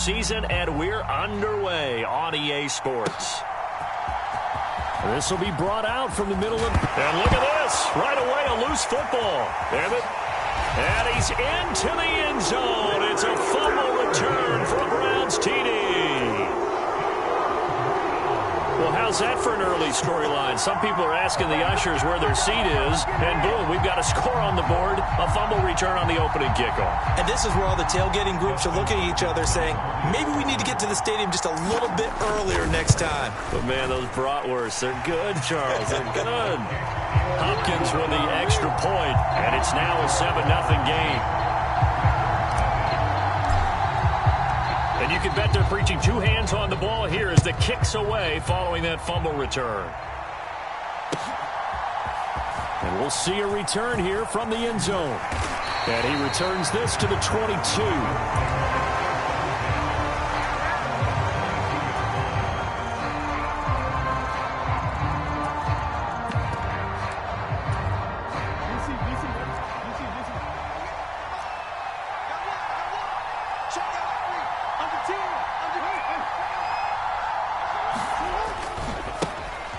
season, and we're underway on EA Sports. This will be brought out from the middle of... And look at this. Right away, a loose football. And he's into the end zone. It's a fumble return for a Browns TD. Well, how's that for an early storyline? Some people are asking the ushers where their seat is, and boom, we've got a score on the board, a fumble return on the opening kickoff. And this is where all the tailgating groups are looking at each other saying, maybe we need to get to the stadium just a little bit earlier next time. But, man, those bratwursts, they're good, Charles. They're good. Hopkins with the extra point, and it's now a 7-0 game. And you can bet they're preaching two hands on the ball here as the kick's away following that fumble return. And we'll see a return here from the end zone. And he returns this to the 22.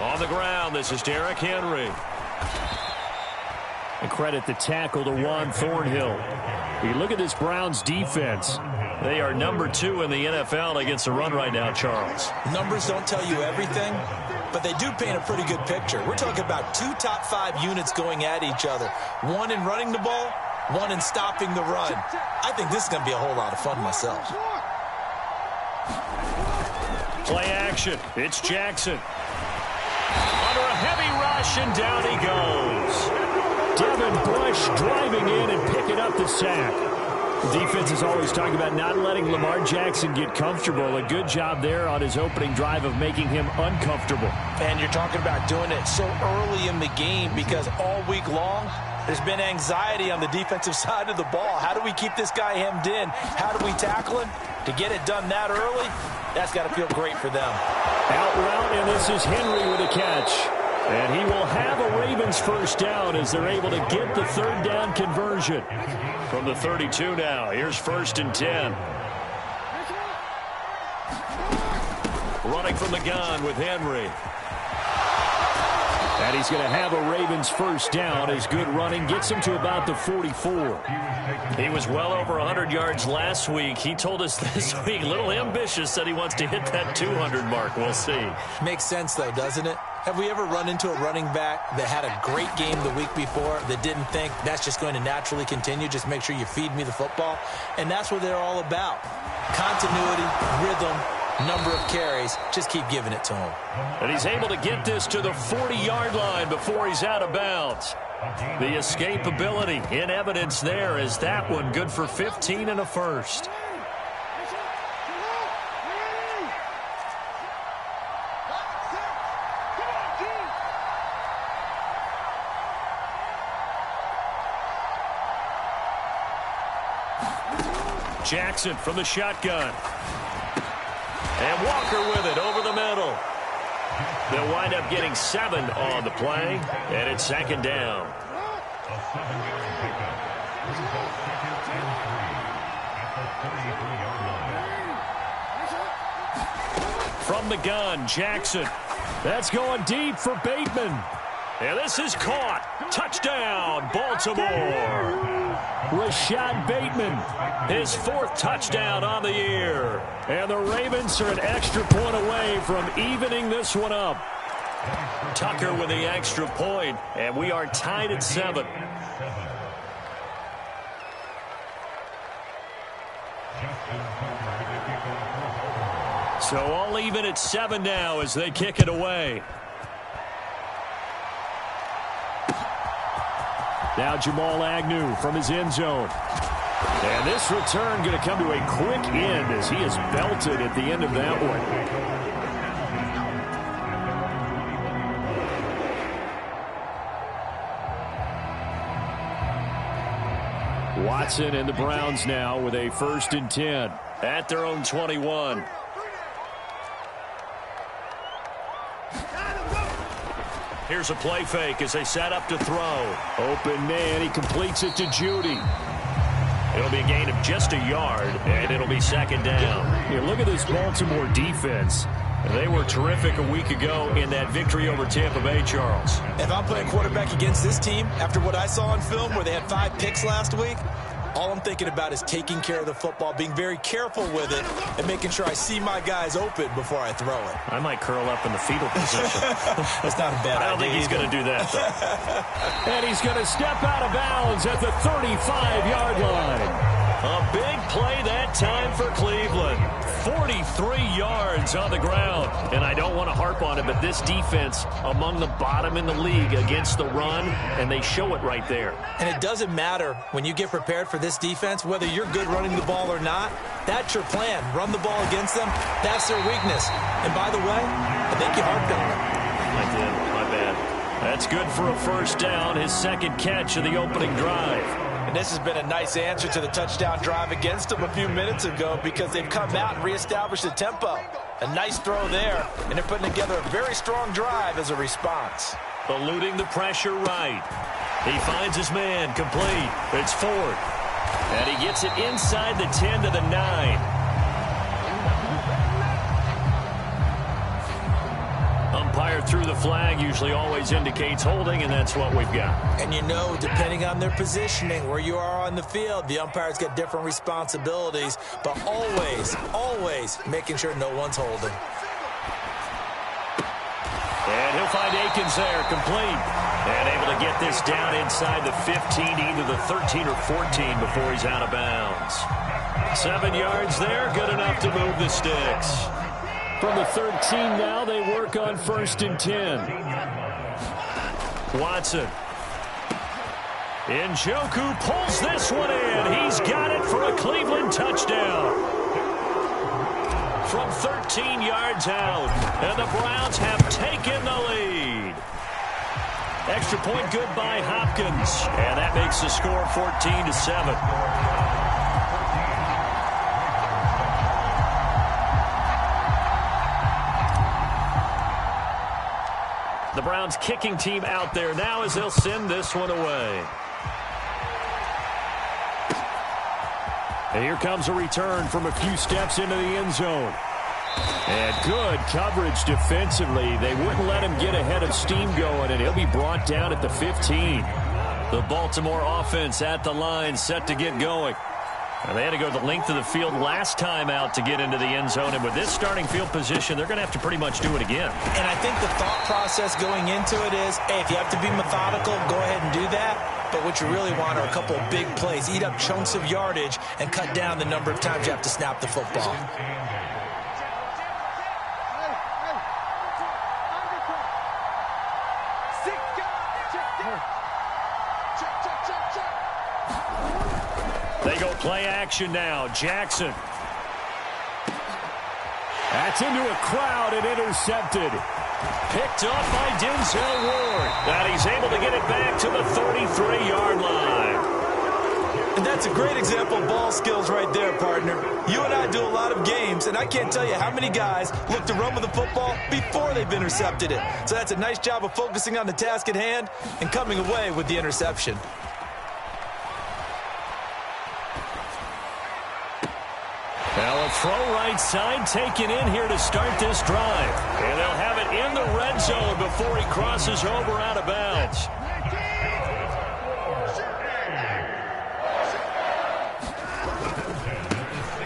On the ground, this is Derrick Henry. And credit the tackle to Juan Thornhill. You look at this Browns defense. They are number 2 in the NFL against the run right now, Charles. Numbers don't tell you everything, but they do paint a pretty good picture. We're talking about 2 top 5 units going at each other. One in running the ball, one in stopping the run. I think this is going to be a whole lot of fun myself. Play action. It's Jackson. Under a heavy rush, and down he goes. Devin Bush driving in and picking up the sack. The defense is always talking about not letting Lamar Jackson get comfortable. A good job there on his opening drive of making him uncomfortable. And you're talking about doing it so early in the game because all week long, there's been anxiety on the defensive side of the ball. How do we keep this guy hemmed in? How do we tackle him? To get it done that early, that's got to feel great for them. Out route, and this is Henry with a catch. And he will have a Ravens first down as they're able to get the third down conversion. From the 32 now, here's 1st and 10. Running from the gun with Henry. And he's going to have a Ravens first down as good running gets him to about the 44. He was well over 100 yards last week. He told us this week, a little ambitious, that he wants to hit that 200 mark. We'll see. Makes sense, though, doesn't it? Have we ever run into a running back that had a great game the week before that didn't think that's just going to naturally continue? Just make sure you feed me the football. And that's what they're all about. Continuity, rhythm, number of carries. Just keep giving it to him. And he's able to get this to the 40-yard line before he's out of bounds. The escapability in evidence there is that one good for 15 and a first. Jackson from the shotgun. And Walker with it over the middle. They'll wind up getting 7 on the play, and it's 2nd down. From the gun, Jackson. That's going deep for Bateman. And this is caught. Touchdown, Baltimore. Rashad Bateman, his 4th touchdown on the year. And the Ravens are an extra point away from evening this one up. Tucker with the extra point, and we are tied at 7. So all even at 7 now as they kick it away. Now Jamal Agnew from his end zone. And this return going to come to a quick end as he is belted at the end of that one. Watson and the Browns now with a 1st and 10 at their own 21. Here's a play fake as they set up to throw. Open man, he completes it to Judy. It'll be a gain of just a yard, and it'll be second down. Yeah, look at this Baltimore defense. They were terrific a week ago in that victory over Tampa Bay, Charles. If I'm playing quarterback against this team, after what I saw on film where they had 5 picks last week, all I'm thinking about is taking care of the football, being very careful with it, and making sure I see my guys open before I throw it. I might curl up in the fetal position. That's not a bad idea. I don't think he's going to do that, though. And he's going to step out of bounds at the 35-yard line. A big play that time for Cleveland. 43 yards on the ground. And I don't want to harp on it, but this defense among the bottom in the league against the run, and they show it right there. And it doesn't matter when you get prepared for this defense, whether you're good running the ball or not, that's your plan. Run the ball against them. That's their weakness. And by the way, I think you harped on it. I did. My bad. That's good for a first down, his second catch of the opening drive. And this has been a nice answer to the touchdown drive against them a few minutes ago because they've come out and reestablished the tempo. A nice throw there, and they're putting together a very strong drive as a response. Eluding the pressure right. He finds his man complete. It's Ford. And he gets it inside the 10 to the 9. Umpire threw the flag, usually always indicates holding, and that's what we've got. And you know, depending on their positioning, where you are on the field, the umpire's got different responsibilities, but always making sure no one's holding. And he'll find Akins there, complete. And able to get this down inside the 15, either the 13 or 14 before he's out of bounds. 7 yards there, good enough to move the sticks. From the 13 now, they work on 1st and 10. Watson. Njoku pulls this one in. He's got it for a Cleveland touchdown. From 13 yards out, and the Browns have taken the lead. Extra point good by Hopkins, and that makes the score 14-7. The Browns kicking team out there now as they'll send this one away. And here comes a return from a few steps into the end zone. And good coverage defensively. They wouldn't let him get ahead of steam going, and he'll be brought down at the 15. The Baltimore offense at the line, set to get going. And they had to go the length of the field last time out to get into the end zone. And with this starting field position, they're going to have to pretty much do it again. And I think the thought process going into it is, hey, if you have to be methodical, go ahead and do that. But what you really want are a couple of big plays. Eat up chunks of yardage and cut down the number of times you have to snap the football. They go play action now. Jackson. That's into a crowd and intercepted. Picked up by Denzel Ward. And he's able to get it back to the 33-yard line. And that's a great example of ball skills right there, partner. You and I do a lot of games, and I can't tell you how many guys look to run with the football before they've intercepted it. So that's a nice job of focusing on the task at hand and coming away with the interception. Now a throw right side taken in here to start this drive. And they'll have it in the red zone before he crosses over out of bounds.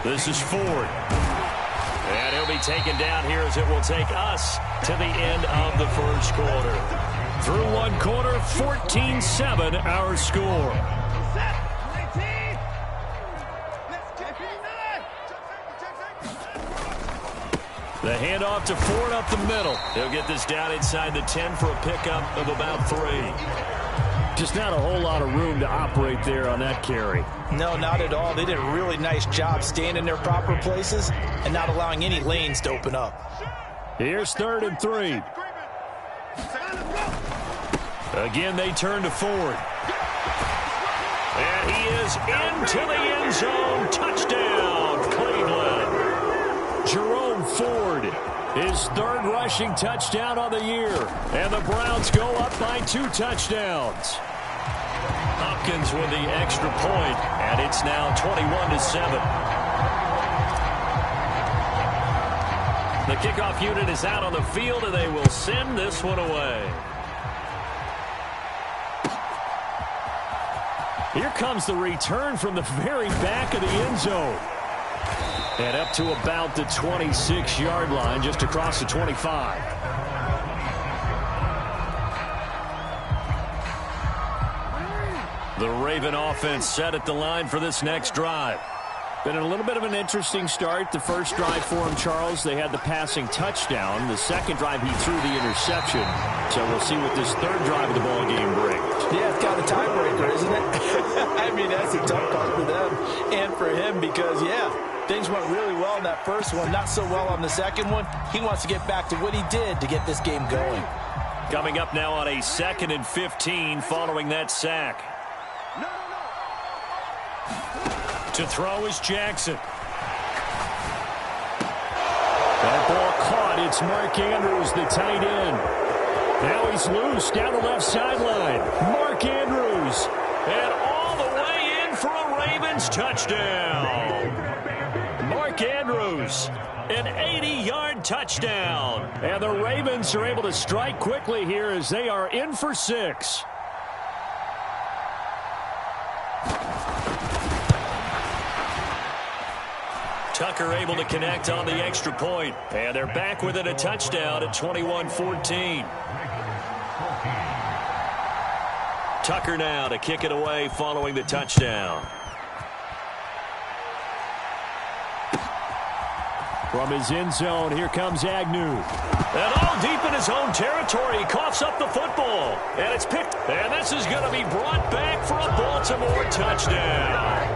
This is Ford. And he'll be taken down here as it will take us to the end of the first quarter. Through one quarter, 14-7 our score. The handoff to Ford up the middle. He'll get this down inside the 10 for a pickup of about 3. Just not a whole lot of room to operate there on that carry. No, not at all. They did a really nice job staying in their proper places and not allowing any lanes to open up. Here's 3rd and 3. Again, they turn to Ford. And he is into the end zone. Touchdown, Cleveland. Jerome Ford, his 3rd rushing touchdown on the year. And the Browns go up by 2 touchdowns. Hopkins with the extra point, And it's now 21-7. The kickoff unit is out on the field, and they will send this one away. Here comes the return from the very back of the end zone. And up to about the 26-yard line, just across the 25. The Raven offense set at the line for this next drive. Been a little bit of an interesting start. The first drive for him, Charles, they had the passing touchdown. The second drive, he threw the interception. So we'll see what this third drive of the ball game brings. Yeah, it's kind of a tiebreaker, isn't it? I mean, that's a tough part for them and for him because, yeah, things went really well in that first one, not so well on the second one. He wants to get back to what he did to get this game going. Coming up now on a 2nd and 15 following that sack. To throw is Jackson. That ball caught. It's Mark Andrews, the tight end. Now he's loose down the left sideline. Mark Andrews. And all the way in for a Ravens touchdown. Mark Andrews, an 80-yard touchdown. And the Ravens are able to strike quickly here as they are in for 6. Tucker able to connect on the extra point. And they're back within a touchdown at 21-14. Tucker now to kick it away following the touchdown. From his end zone, here comes Agnew. And all deep in his own territory, he coughs up the football. And it's picked. And this is going to be brought back for a Baltimore touchdown.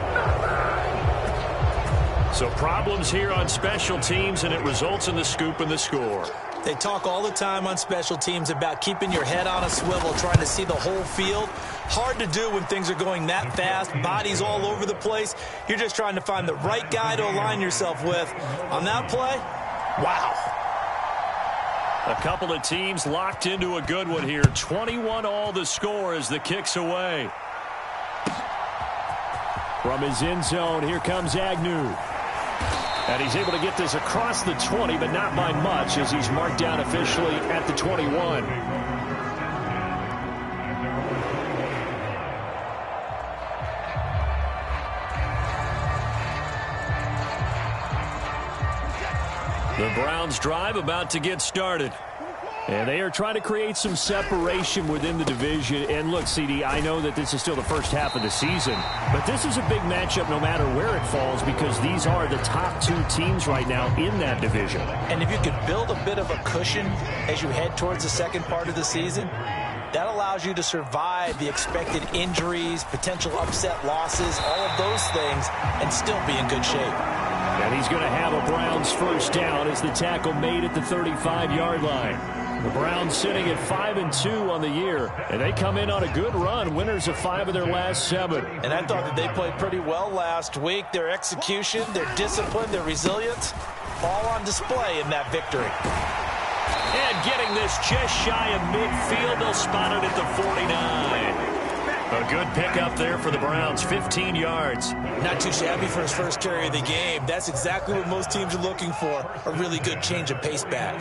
So problems here on special teams, and it results in the scoop and the score. They talk all the time on special teams about keeping your head on a swivel, trying to see the whole field. Hard to do when things are going that fast, bodies all over the place. You're just trying to find the right guy to align yourself with. On that play, wow. A couple of teams locked into a good one here. 21-all the score as the kick's away. From his end zone, here comes Agnew. And he's able to get this across the 20, but not by much as he's marked down officially at the 21. The Browns drive about to get started. And they are trying to create some separation within the division. And look, CD, I know that this is still the first half of the season, but this is a big matchup no matter where it falls because these are the top 2 teams right now in that division. And if you could build a bit of a cushion as you head towards the second part of the season, that allows you to survive the expected injuries, potential upset losses, all of those things, and still be in good shape. And he's going to have a Browns first down as the tackle made at the 35-yard line. The Browns sitting at 5-2 on the year, and they come in on a good run, winners of 5 of their last 7. And I thought that they played pretty well last week. Their execution, their discipline, their resilience, all on display in that victory. And getting this just shy of midfield, they'll spot it at the 49. A good pickup there for the Browns, 15 yards. Not too shabby for his first carry of the game. That's exactly what most teams are looking for, a really good change of pace back.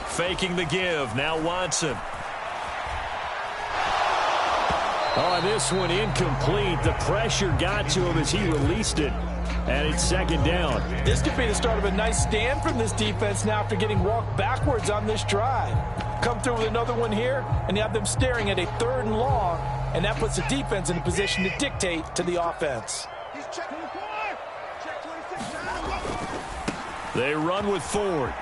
Faking the give, now Watson. Oh, and this one incomplete. The pressure got to him as he released it. And it's second down. This could be the start of a nice stand from this defense now after getting walked backwards on this drive. Come through with another one here, and you have them staring at a 3rd and long, and that puts the defense in a position to dictate to the offense. They run with Ford.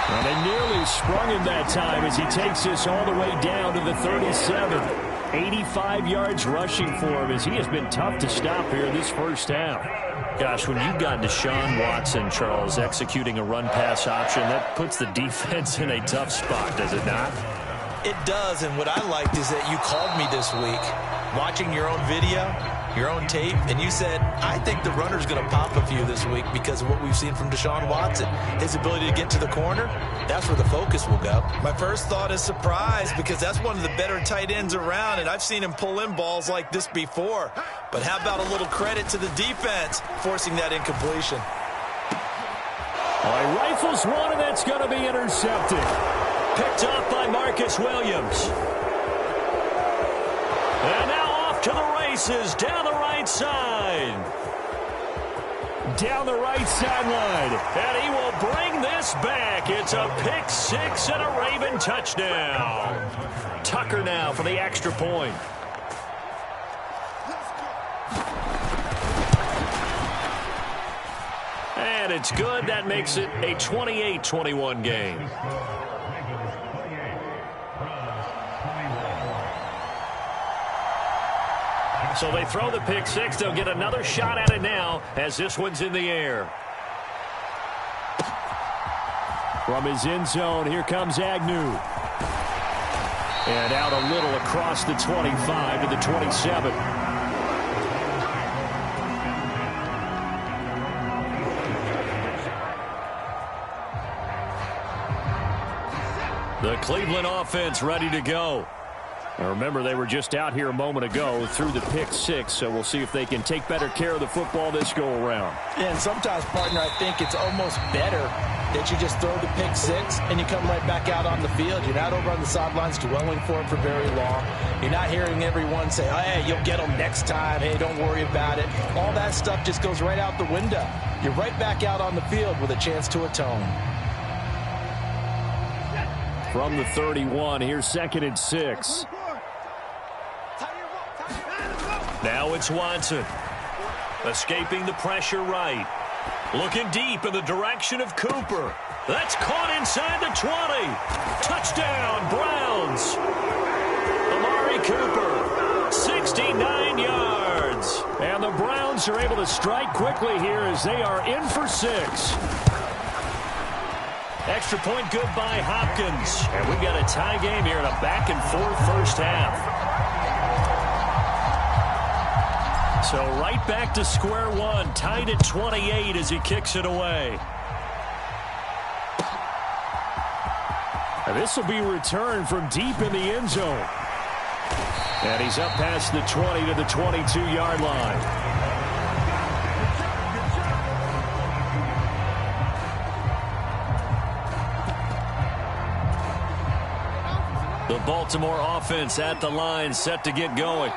And they nearly sprung him that time as he takes this all the way down to the 37. 85 yards rushing for him as he has been tough to stop here this first half. Gosh, when you've got Deshaun Watson, Charles, executing a run-pass option, that puts the defense in a tough spot, does it not? It does, and what I liked is that you called me this week. watching your own video, your own tape, and you said, I think the runner's going to pop a few this week because of what we've seen from Deshaun Watson. His ability to get to the corner, that's where the focus will go. My first thought is surprise because that's one of the better tight ends around, and I've seen him pull in balls like this before. But how about a little credit to the defense forcing that incompletion? Well, he rifles one, and that's going to be intercepted. Picked off by Marcus Williams. And now off to the races down the right side. Down the right sideline. And he will bring this back. It's a pick six and a Raven touchdown. Tucker now for the extra point. And it's good. That makes it a 28-21 game. So they throw the pick six. They'll get another shot at it now as this one's in the air. From his end zone, here comes Agnew. And out a little across the 25 to the 27. The Cleveland offense ready to go. Now remember, they were just out here a moment ago through the pick six, so we'll see if they can take better care of the football this go-around. Yeah, and sometimes, partner, I think it's almost better that you just throw the pick six and you come right back out on the field. You're not over on the sidelines dwelling for it for very long. You're not hearing everyone say, oh, hey, you'll get them next time. Hey, don't worry about it. All that stuff just goes right out the window. You're right back out on the field with a chance to atone. From the 31, here's 2nd and 6. Now it's Watson. Escaping the pressure right. Looking deep in the direction of Cooper. That's caught inside the 20. Touchdown, Browns. Amari Cooper, 69 yards. And the Browns are able to strike quickly here as they are in for 6. Extra point good by Hopkins. And we've got a tie game here in a back-and-forth first half. So right back to square one, tied at 28 as he kicks it away. And this will be returned from deep in the end zone. And he's up past the 20 to the 22-yard line. The Baltimore offense at the line, set to get going.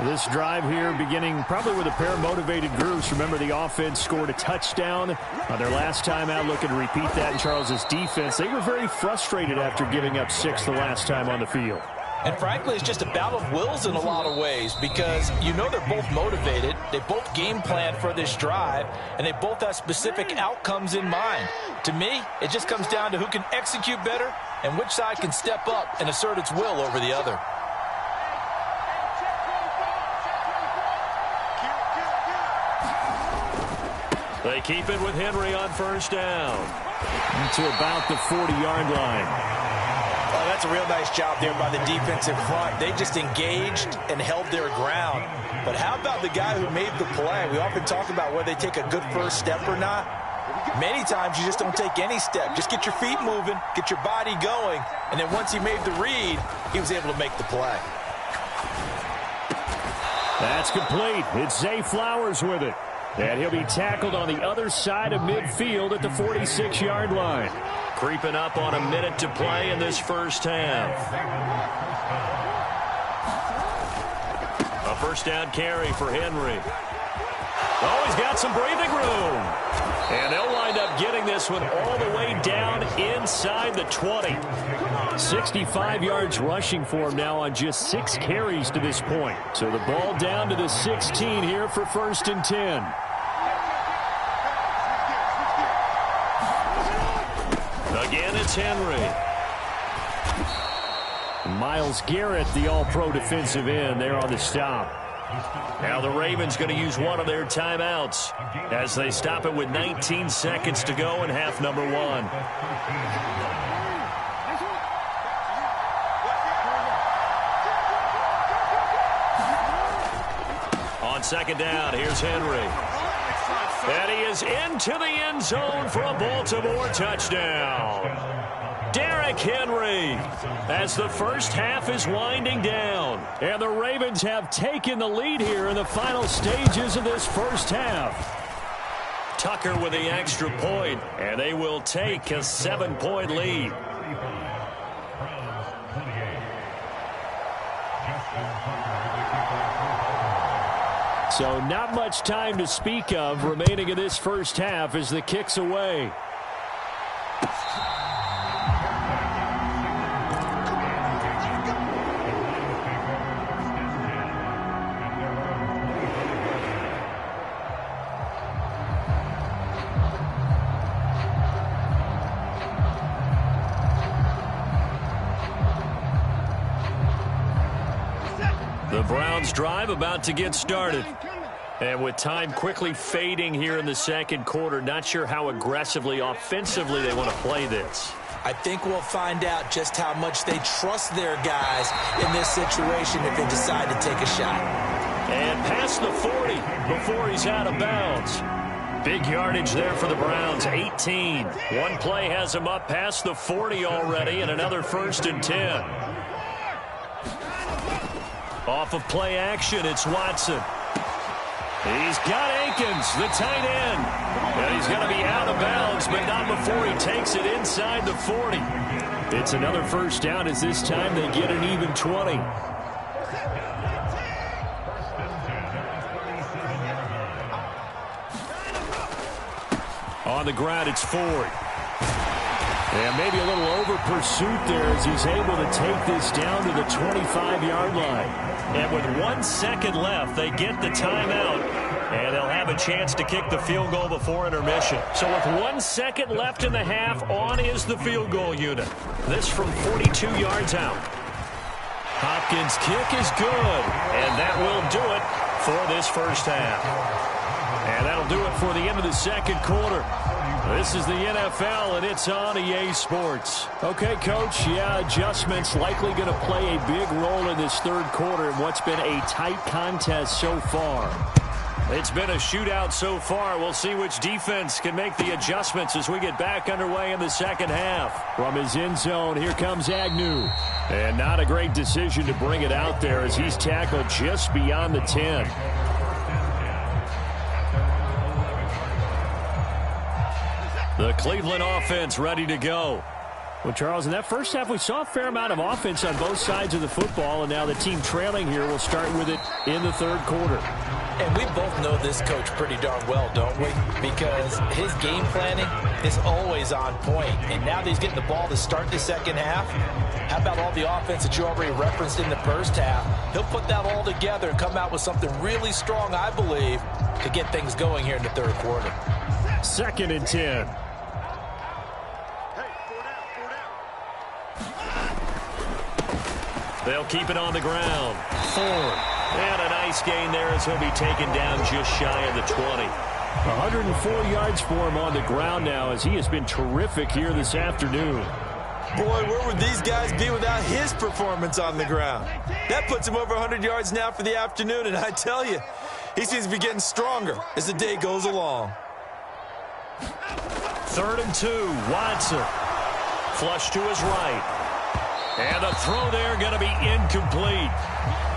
This drive here beginning probably with a pair of motivated groups. Remember, the offense scored a touchdown on their last time out. Looking to repeat that in Charles's defense. They were very frustrated after giving up 6 the last time on the field. And frankly, it's just a battle of wills in a lot of ways because you know they're both motivated. They both game plan for this drive, and they both have specific outcomes in mind. To me, it just comes down to who can execute better and which side can step up and assert its will over the other. They keep it with Henry on first down. To about the 40-yard line. Oh, that's a real nice job there by the defensive front. They just engaged and held their ground. But how about the guy who made the play? We often talk about whether they take a good first step or not. Many times you just don't take any step. Just get your feet moving, get your body going, and then once he made the read, he was able to make the play. That's complete. It's Zay Flowers with it. And he'll be tackled on the other side of midfield at the 46-yard line. Creeping up on a minute to play in this first half. A first down carry for Henry. Oh, he's got some breathing room. And they'll wind up getting this one all the way down inside the 20. 65 yards rushing for him now on just 6 carries to this point. So the ball down to the 16 here for 1st and 10. Again, it's Henry. Myles Garrett, the all-pro defensive end, there on the stop. Now the Ravens going to use one of their timeouts as they stop it with 19 seconds to go in half number 1. on second down, here's Henry. And he is into the end zone for a Baltimore touchdown. Derrick Henry, as the first half is winding down. And the Ravens have taken the lead here in the final stages of this first half. Tucker with the extra point, and they will take a 7-point lead. So not much time to speak of remaining in this first half as the kick's away. The Browns drive about to get started. And with time quickly fading here in the second quarter, not sure how aggressively, offensively they want to play this. I think we'll find out just how much they trust their guys in this situation if they decide to take a shot. And past the 40 before he's out of bounds. Big yardage there for the Browns, 18. One play has him up past the 40 already, and another 1st and 10. Off of play action, it's Watson. He's got Akins, the tight end. And he's going to be out of bounds, but not before he takes it inside the 40. It's another first down as this time they get an even 20. On the ground, it's Ford. And maybe a little over pursuit there as he's able to take this down to the 25-yard line. And with 1 second left, they get the timeout, and they'll have a chance to kick the field goal before intermission. So with 1 second left in the half, on is the field goal unit. This from 42 yards out. Hopkins' kick is good, and that will do it for this first half. And that'll do it for the end of the second quarter. This is the NFL, and it's on EA Sports. Okay, Coach, adjustments likely going to play a big role in this third quarter in what's been a tight contest so far. It's been a shootout so far. We'll see which defense can make the adjustments as we get back underway in the second half. From his end zone, here comes Agnew. And not a great decision to bring it out there as he's tackled just beyond the 10. The Cleveland offense ready to go. Well, Charles, in that first half, we saw a fair amount of offense on both sides of the football, and now the team trailing here will start with it in the third quarter. And we both know this coach pretty darn well, don't we? Because his game planning is always on point. And now that he's getting the ball to start the second half, how about all the offense that you already referenced in the first half? He'll put that all together and come out with something really strong, I believe, to get things going here in the third quarter. 2nd and 10. They'll keep it on the ground. Ford. And a nice gain there as he'll be taken down just shy of the 20. 104 yards for him on the ground now as he has been terrific here this afternoon. Boy, where would these guys be without his performance on the ground? That puts him over 100 yards now for the afternoon, and I tell you, he seems to be getting stronger as the day goes along. 3rd and 2, Watson. Flush to his right. And the throw there going to be incomplete.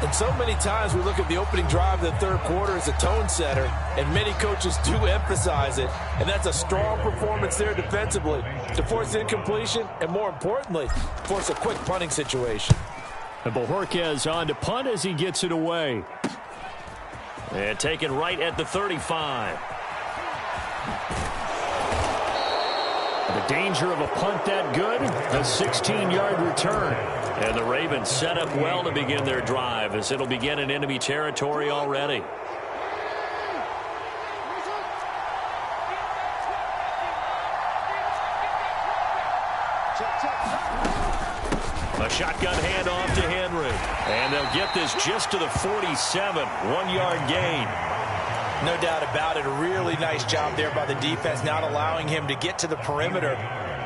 And so many times we look at the opening drive of the third quarter as a tone setter, and many coaches do emphasize it. And that's a strong performance there defensively to force incompletion and, more importantly, force a quick punting situation. And Bojorquez on to punt as he gets it away. And taken right at the 35. The danger of a punt that good, a 16-yard return. And the Ravens set up well to begin their drive as it'll begin in enemy territory already. A shotgun handoff to Henry. And they'll get this just to the 47, 1-yard gain. No doubt about it. A really nice job there by the defense, not allowing him to get to the perimeter.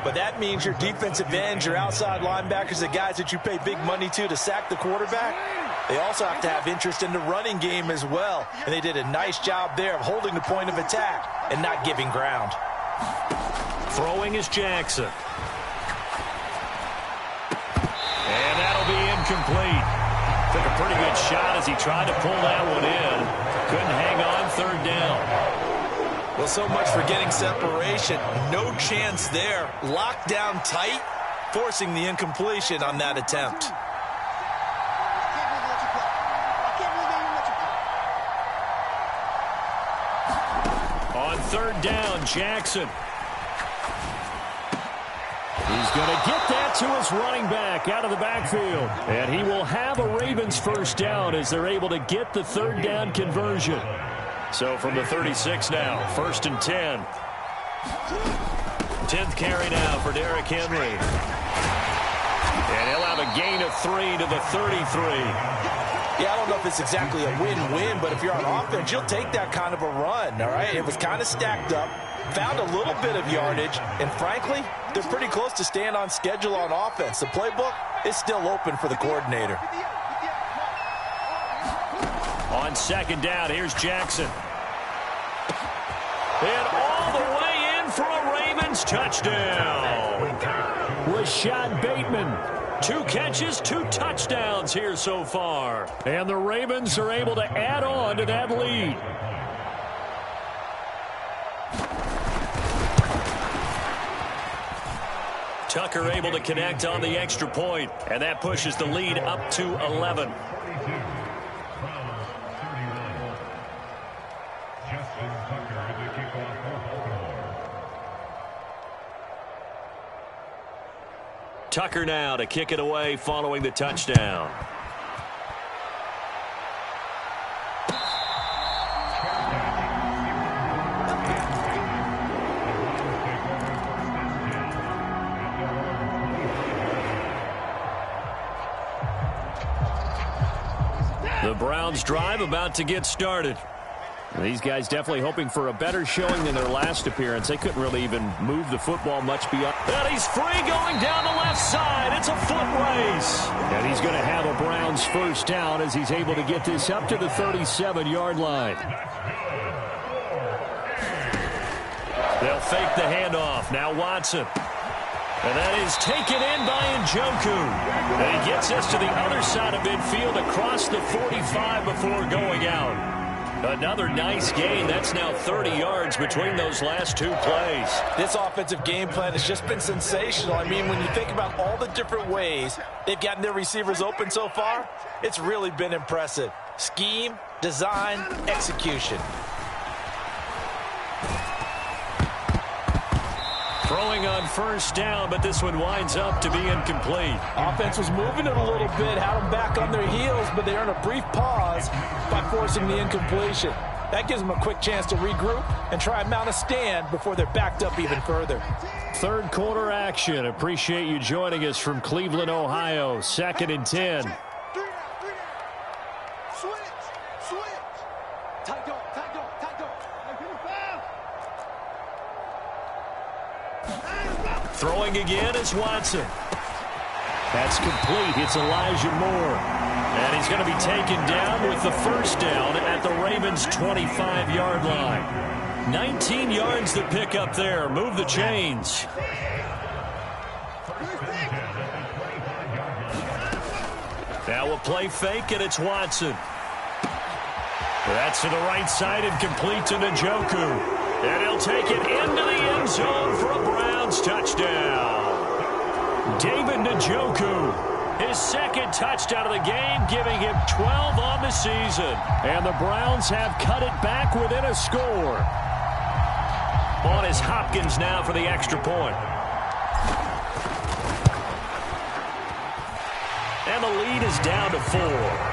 But that means your defensive ends, your outside linebackers, the guys that you pay big money to sack the quarterback, They also have to have interest in the running game as well. And they did a nice job there of holding the point of attack and not giving ground. Throwing is Jackson. And that'll be incomplete. Took a pretty good shot as he tried to pull that one in. Couldn't hang on, third down. Well, so much for getting separation. No chance there. Locked down tight, forcing the incompletion on that attempt. On third down, Jackson. He's going to get that to his running back out of the backfield. And he will have a Ravens first down as they're able to get the third down conversion. So from the 36 now, 1st and 10. 10th carry now for Derrick Henry. And he'll have a gain of 3 to the 33. Yeah, I don't know if it's exactly a win-win, but if you're on offense, you'll take that kind of a run, all right? It was kind of stacked up, found a little bit of yardage, and frankly, they're pretty close to staying on schedule on offense. The playbook is still open for the coordinator. On second down, here's Jackson. And all the way in for a Ravens touchdown. Rashad Bateman. 2 catches, 2 touchdowns here so far. And the Ravens are able to add on to that lead. Tucker able to connect on the extra point, and that pushes the lead up to 11. Tucker now to kick it away following the touchdown. The Browns drive about to get started. These guys definitely hoping for a better showing than their last appearance. They couldn't really even move the football much beyond. And he's free going down the left side. It's a foot race. And he's going to have a Browns first down as he's able to get this up to the 37-yard line. They'll fake the handoff. Now Watson. And that is taken in by Njoku. And he gets us to the other side of midfield across the 45 before going out. Another nice gain. That's now 30 yards between those last 2 plays. This offensive game plan has just been sensational. I mean, when you think about all the different ways they've gotten their receivers open so far, it's really been impressive. Scheme, design, execution. Throwing on first down, but this one winds up to be incomplete. Offense was moving it a little bit, had them back on their heels, but they earned a brief pause by forcing the incompletion. That gives them a quick chance to regroup and try and mount a stand before they're backed up even further. Third quarter action. Appreciate you joining us from Cleveland, Ohio. 2nd and 10. Throwing again is Watson. That's complete. It's Elijah Moore. And he's going to be taken down with the first down at the Ravens' 25-yard line. 19 yards to pick up there. Move the chains. Now a play fake, and it's Watson. That's to the right side and complete to Njoku. And he'll take it into the end zone for a Browns touchdown. David Njoku, his 2nd touchdown of the game, giving him 12 on the season. And the Browns have cut it back within a score. On is Hopkins now for the extra point. And the lead is down to 4.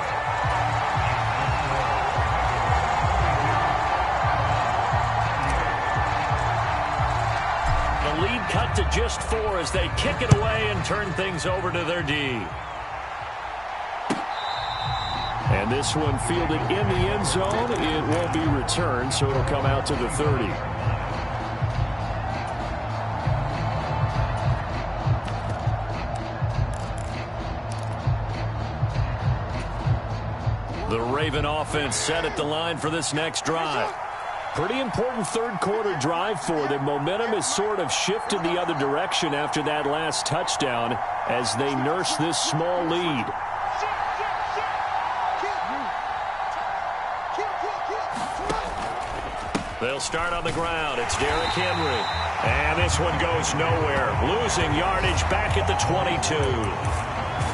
Lead cut to just 4 as they kick it away and turn things over to their D. And this one fielded in the end zone. It won't be returned, so it'll come out to the 30. Raven offense set at the line for this next drive. Pretty important third-quarter drive for them. Momentum has sort of shifted the other direction after that last touchdown as they nurse this small lead. They'll start on the ground. It's Derrick Henry. And this one goes nowhere. Losing yardage back at the 22.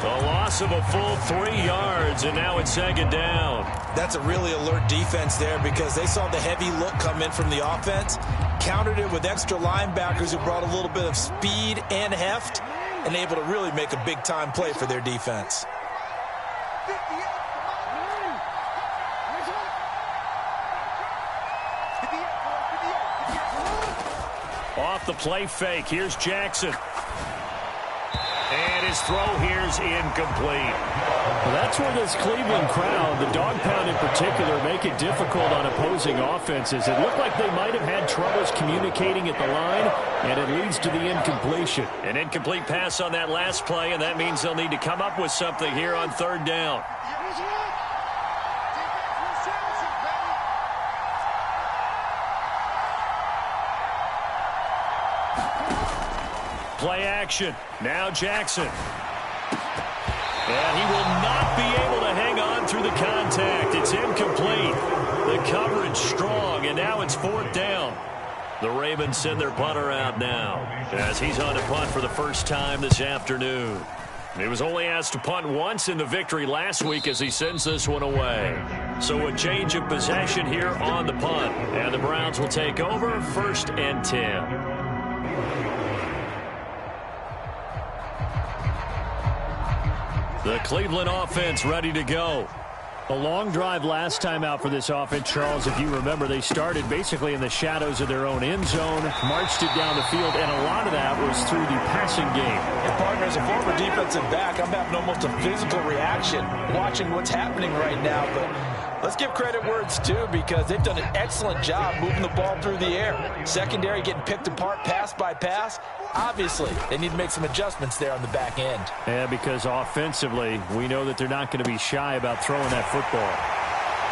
A loss of a full 3 yards, and now it's second down. That's a really alert defense there because they saw the heavy look come in from the offense, countered it with extra linebackers who brought a little bit of speed and heft, and able to really make a big-time play for their defense. Off the play fake, here's Jackson. And his throw here's incomplete. Well, that's where this Cleveland crowd, the dog pound in particular, make it difficult on opposing offenses. It looked like they might have had troubles communicating at the line, and it leads to the incompletion. An incomplete pass on that last play, and that means they'll need to come up with something here on third down. Play action. Now Jackson. And he will not be able to hang on through the contact. It's incomplete. The coverage strong, and now it's fourth down. The Ravens send their punter out now as he's on to punt for the first time this afternoon. He was only asked to punt once in the victory last week as he sends this one away. So a change of possession here on the punt. And the Browns will take over first and 10. The Cleveland offense ready to go. A long drive last time out for this offense, Charles. If you remember, they started basically in the shadows of their own end zone, marched it down the field, and a lot of that was through the passing game. And partner, as a former defensive back, I'm having almost a physical reaction watching what's happening right now. But let's give credit where it's due because they've done an excellent job moving the ball through the air. Secondary getting picked apart pass by pass. Obviously, they need to make some adjustments there on the back end. Yeah, because offensively, we know that they're not going to be shy about throwing that football.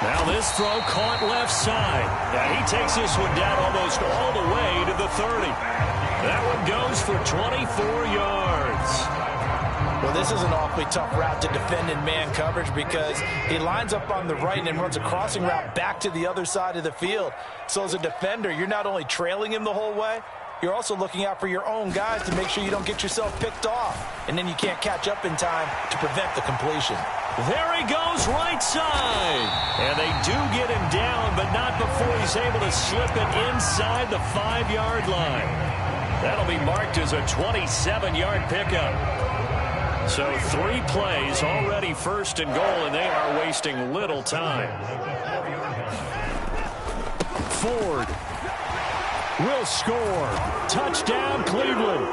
Now this throw caught left side. Now he takes this one down almost all the way to the 30. That one goes for 24 yards. Well, this is an awfully tough route to defend in man coverage because he lines up on the right and then runs a crossing route back to the other side of the field. So as a defender, you're not only trailing him the whole way, you're also looking out for your own guys to make sure you don't get yourself picked off. And then you can't catch up in time to prevent the completion. There he goes, right side. And they do get him down, but not before he's able to slip it inside the 5-yard line. That'll be marked as a 27-yard pickup. So 3 plays, already first and goal, and they are wasting little time. Ford will score. Touchdown, Cleveland.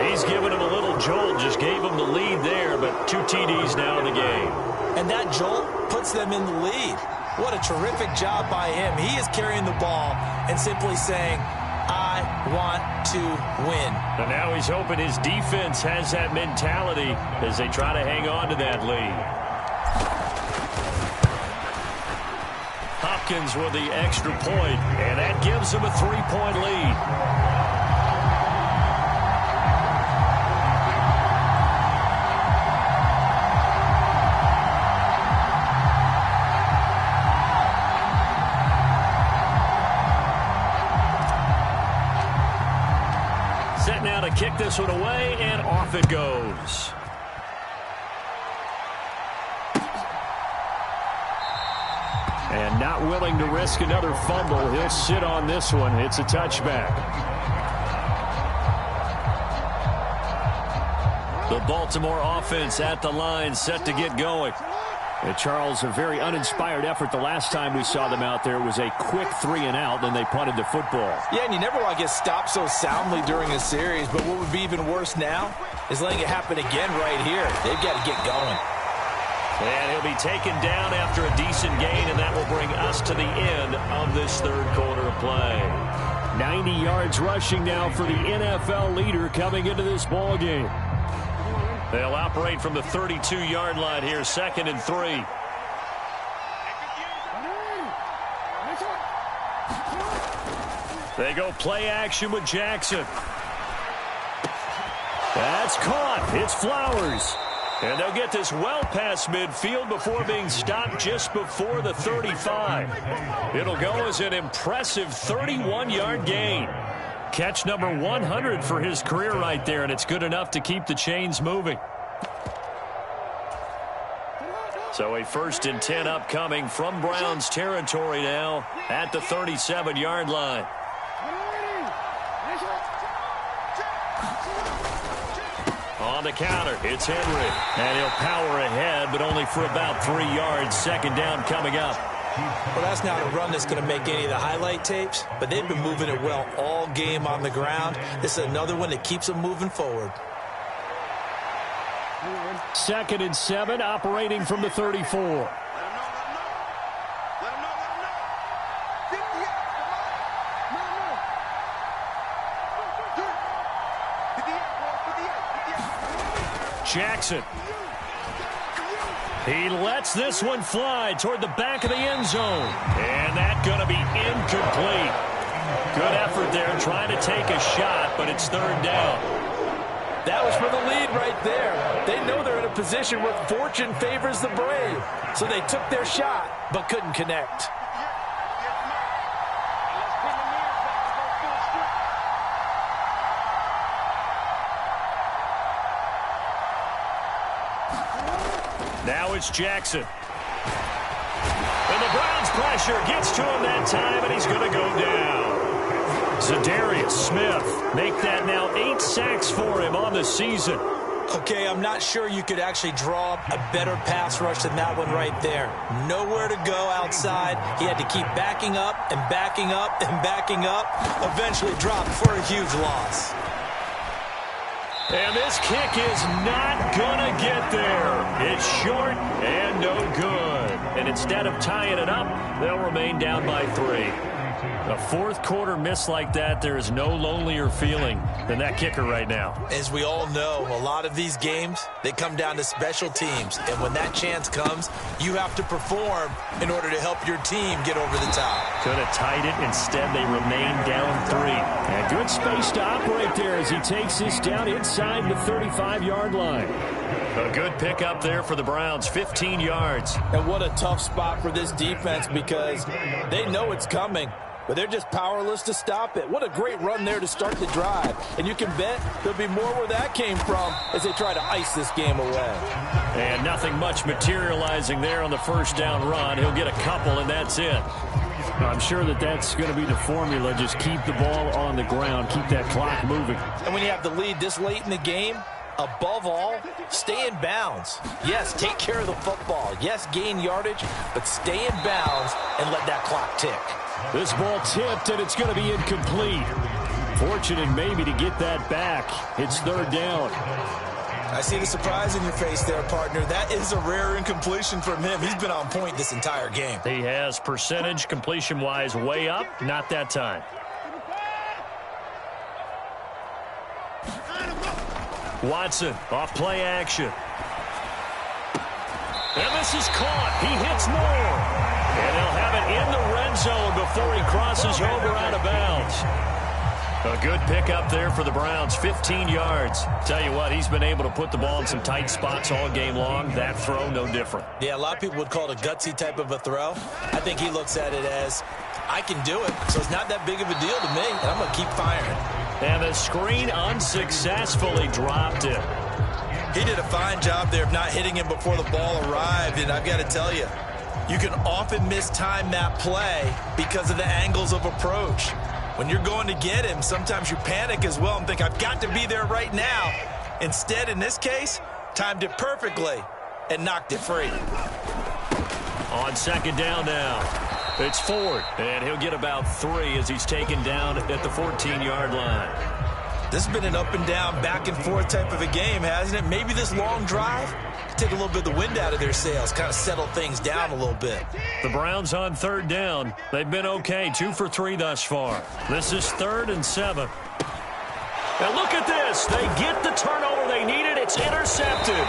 He's given him a little jolt, just gave him the lead there, but 2 TDs now in the game. And that jolt puts them in the lead. What a terrific job by him. He is carrying the ball and simply saying, I want to win. And now he's hoping his defense has that mentality as they try to hang on to that lead. Hopkins with the extra point, and that gives him a 3-point lead. Set now to kick this one away, and off it goes. And not willing to risk another fumble. He'll sit on this one. It's a touchback. The Baltimore offense at the line, set to get going. And Charles, a very uninspired effort the last time we saw them out there. It was a quick 3-and-out, then they punted the football. Yeah, and you never want to get stopped so soundly during a series, but what would be even worse now is letting it happen again right here. They've got to get going. And he'll be taken down after a decent gain, and that will bring us to the end of this third quarter of play. 90 yards rushing now for the NFL leader coming into this ball game. They'll operate from the 32-yard line here, 2nd and 3. They go play action with Jackson. That's caught. It's Flowers. And they'll get this well past midfield before being stopped just before the 35. It'll go as an impressive 31-yard gain. Catch number 100 for his career right there, and it's good enough to keep the chains moving. So a 1st and 10 upcoming from Browns territory now at the 37-yard line. On the counter, it's Henry. And he'll power ahead, but only for about 3 yards. 2nd down coming up. Well, that's not a run that's going to make any of the highlight tapes, but they've been moving it well all game on the ground. This is another one that keeps them moving forward. 2nd and 7, operating from the 34. Jackson. He lets this one fly toward the back of the end zone. And that's going to be incomplete. Good effort there trying to take a shot, but it's 3rd down. That was for the lead right there. They know they're in a position where fortune favors the brave. So they took their shot, but couldn't connect. Now it's Jackson. And the Browns pressure gets to him that time, and he's going to go down. Zadarius Smith make that now 8 sacks for him on the season. Okay, I'm not sure you could actually draw up a better pass rush than that one right there. Nowhere to go outside. He had to keep backing up and backing up and backing up. Eventually dropped for a huge loss. And this kick is not going to get there. It's short and no good. And instead of tying it up, they'll remain down by 3. A 4th quarter miss like that, there is no lonelier feeling than that kicker right now. As we all know, a lot of these games, they come down to special teams. And when that chance comes, you have to perform in order to help your team get over the top. Could have tied it. Instead, they remain down 3. And good space to operate there as he takes this down inside the 35-yard line. A good pickup there for the Browns, 15 yards. And what a tough spot for this defense because they know it's coming, but they're just powerless to stop it. What a great run there to start the drive. And you can bet there'll be more where that came from as they try to ice this game away. And nothing much materializing there on the 1st down run. He'll get a couple, and that's it. I'm sure that's going to be the formula. Just keep the ball on the ground. Keep that clock moving. And when you have the lead this late in the game, above all, stay in bounds. Yes, take care of the football. Yes, gain yardage, but stay in bounds and let that clock tick. This ball tipped, and it's going to be incomplete. Fortunate maybe to get that back. It's 3rd down. I see the surprise in your face there, partner. That is a rare incompletion from him. He's been on point this entire game. He has percentage completion-wise way up. Not that time. Watson off play action. And this is caught. He hits more. And they'll have it in the red zone before he crosses over out of bounds. A good pickup there for the Browns, 15 yards. Tell you what, he's been able to put the ball in some tight spots all game long. That throw, no different. Yeah, a lot of people would call it a gutsy type of a throw. I think he looks at it as, I can do it, so it's not that big of a deal to me, and I'm going to keep firing. And the screen unsuccessfully dropped it. He did a fine job there of not hitting him before the ball arrived, and I've got to tell you, you can often mistime that play because of the angles of approach. When you're going to get him, sometimes you panic as well and think, I've got to be there right now. Instead, in this case, timed it perfectly and knocked it free. On 2nd down now, it's Ford, and he'll get about 3 as he's taken down at the 14-yard line. This has been an up and down, back and forth type of a game, hasn't it? Maybe this long drive could take a little bit of the wind out of their sails, kind of settle things down a little bit. The Browns on 3rd down. They've been okay, 2 for 3 thus far. This is 3rd and 7. And look at this. They get the turnover they needed. It's intercepted.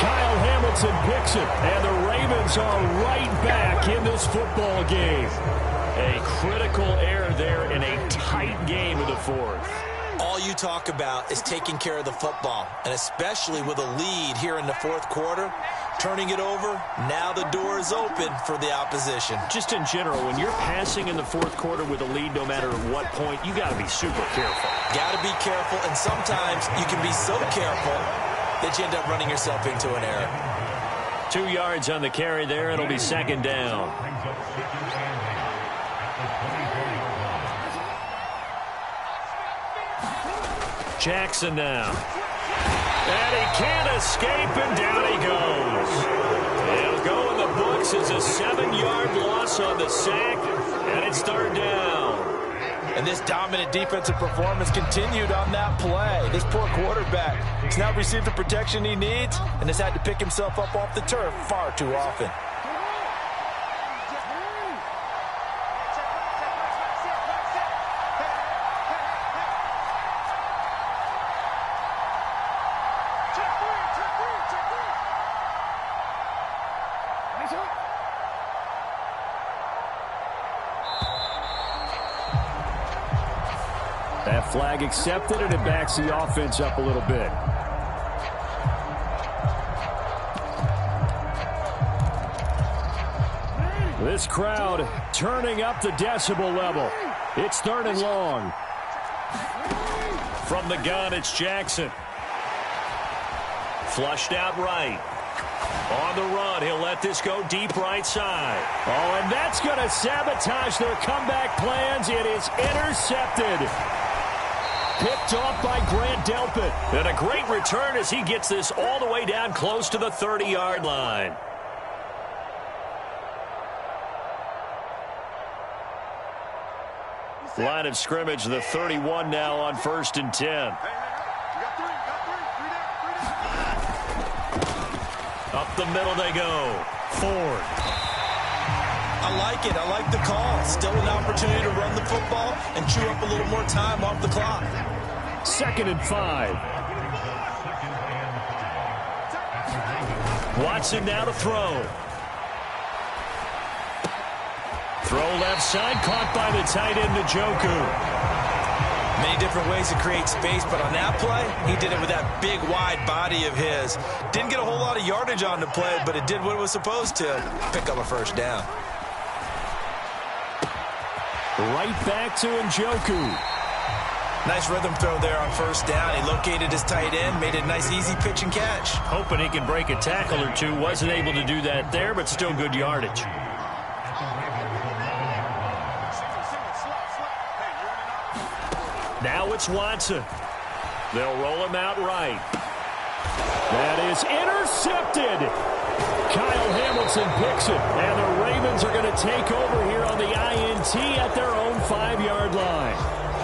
Kyle Hamilton picks it, and the Ravens are right back in this football game. A critical error there in a tight game of the fourth. All you talk about is taking care of the football, and especially with a lead here in the fourth quarter, turning it over, now the door is open for the opposition. Just in general, when you're passing in the fourth quarter with a lead, no matter at what point, you got to be super careful. Got to be careful, and sometimes you can be so careful that you end up running yourself into an error. 2 yards on the carry there. It'll be second down. Jackson now. And he can't escape, and down he goes. It'll go in the books as a 7-yard loss on the sack, and it's third down. And this dominant defensive performance continued on that play. This poor quarterback has now received the protection he needs and has had to pick himself up off the turf far too often. That flag accepted, and it backs the offense up a little bit. This crowd turning up the decibel level. It's third and long. From the gun, it's Jackson. Flushed out right. On the run, he'll let this go deep right side. Oh, and that's going to sabotage their comeback plans. It is intercepted. Picked off by Grant Delpit. And a great return as he gets this all the way down close to the 30-yard line. Line of scrimmage, the 31 now on 1st and 10. Up the middle they go. Ford. I like it. I like the call. Still an opportunity to run the football and chew up a little more time off the clock. 2nd and 5. Watson now to throw. Throw left side, caught by the tight end, Njoku. Many different ways to create space, but on that play, he did it with that big, wide body of his. Didn't get a whole lot of yardage on the play, but it did what it was supposed to. Pick up a first down. Right back to Njoku. Nice rhythm throw there on first down. He located his tight end, made it a nice, easy pitch and catch. Hoping he can break a tackle or two. Wasn't able to do that there, but still good yardage. Now it's Watson. They'll roll him out right. That is intercepted. Kyle Hamilton picks it, and the Ravens are going to take over here on the INT at their own 5-yard line.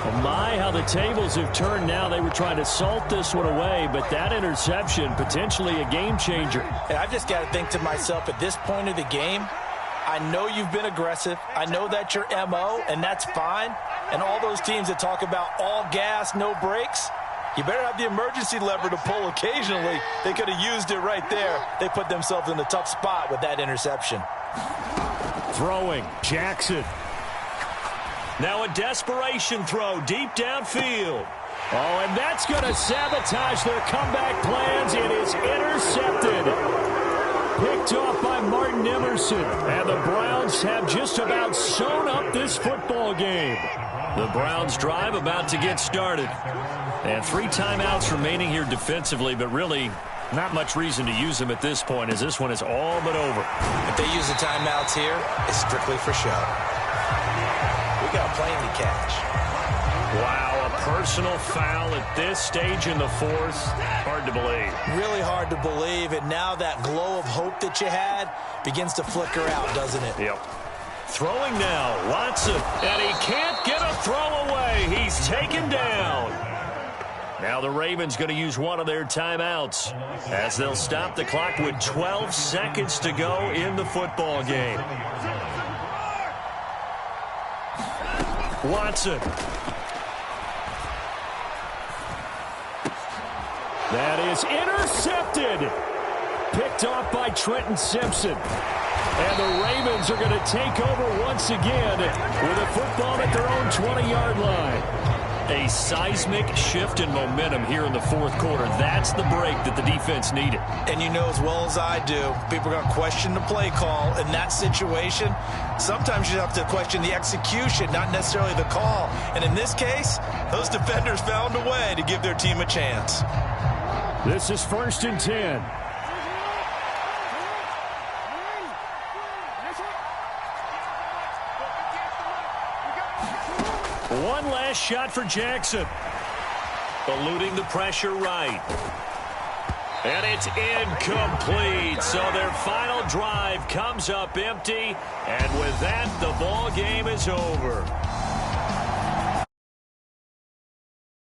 And my, how the tables have turned now. They were trying to salt this one away, but that interception, potentially a game changer. And I've just got to think to myself, at this point of the game, I know you've been aggressive. I know that's your MO, and that's fine. And all those teams that talk about all gas, no brakes, you better have the emergency lever to pull occasionally. They could have used it right there. They put themselves in a tough spot with that interception. Throwing, Jackson. Now a desperation throw deep downfield. Oh, and that's going to sabotage their comeback plans. It is intercepted. Picked off by Martin Emerson. And the Browns have just about sewn up this football game. The Browns drive about to get started. And 3 timeouts remaining here defensively, but really not much reason to use them at this point, as this one is all but over. If they use the timeouts here, it's strictly for show. We got a plane to catch. Wow, a personal foul at this stage in the fourth. Hard to believe. Really hard to believe, and now that glow of hope that you had begins to flicker out, doesn't it? Yep. Throwing now, Watson, and he can't get a throw away. He's taken down. Now the Ravens going to use one of their timeouts as they'll stop the clock with 12 seconds to go in the football game. Watson. That is intercepted. Picked off by Trenton Simpson. And the Ravens are going to take over once again with a football at their own 20-yard line. A seismic shift in momentum here in the fourth quarter. That's the break that the defense needed. And you know as well as I do, people are going to question the play call in that situation. Sometimes you have to question the execution, not necessarily the call. And in this case, those defenders found a way to give their team a chance. This is 1st and 10. One last shot for Jackson. Eluding the pressure right. And it's incomplete. So their final drive comes up empty. And with that, the ball game is over.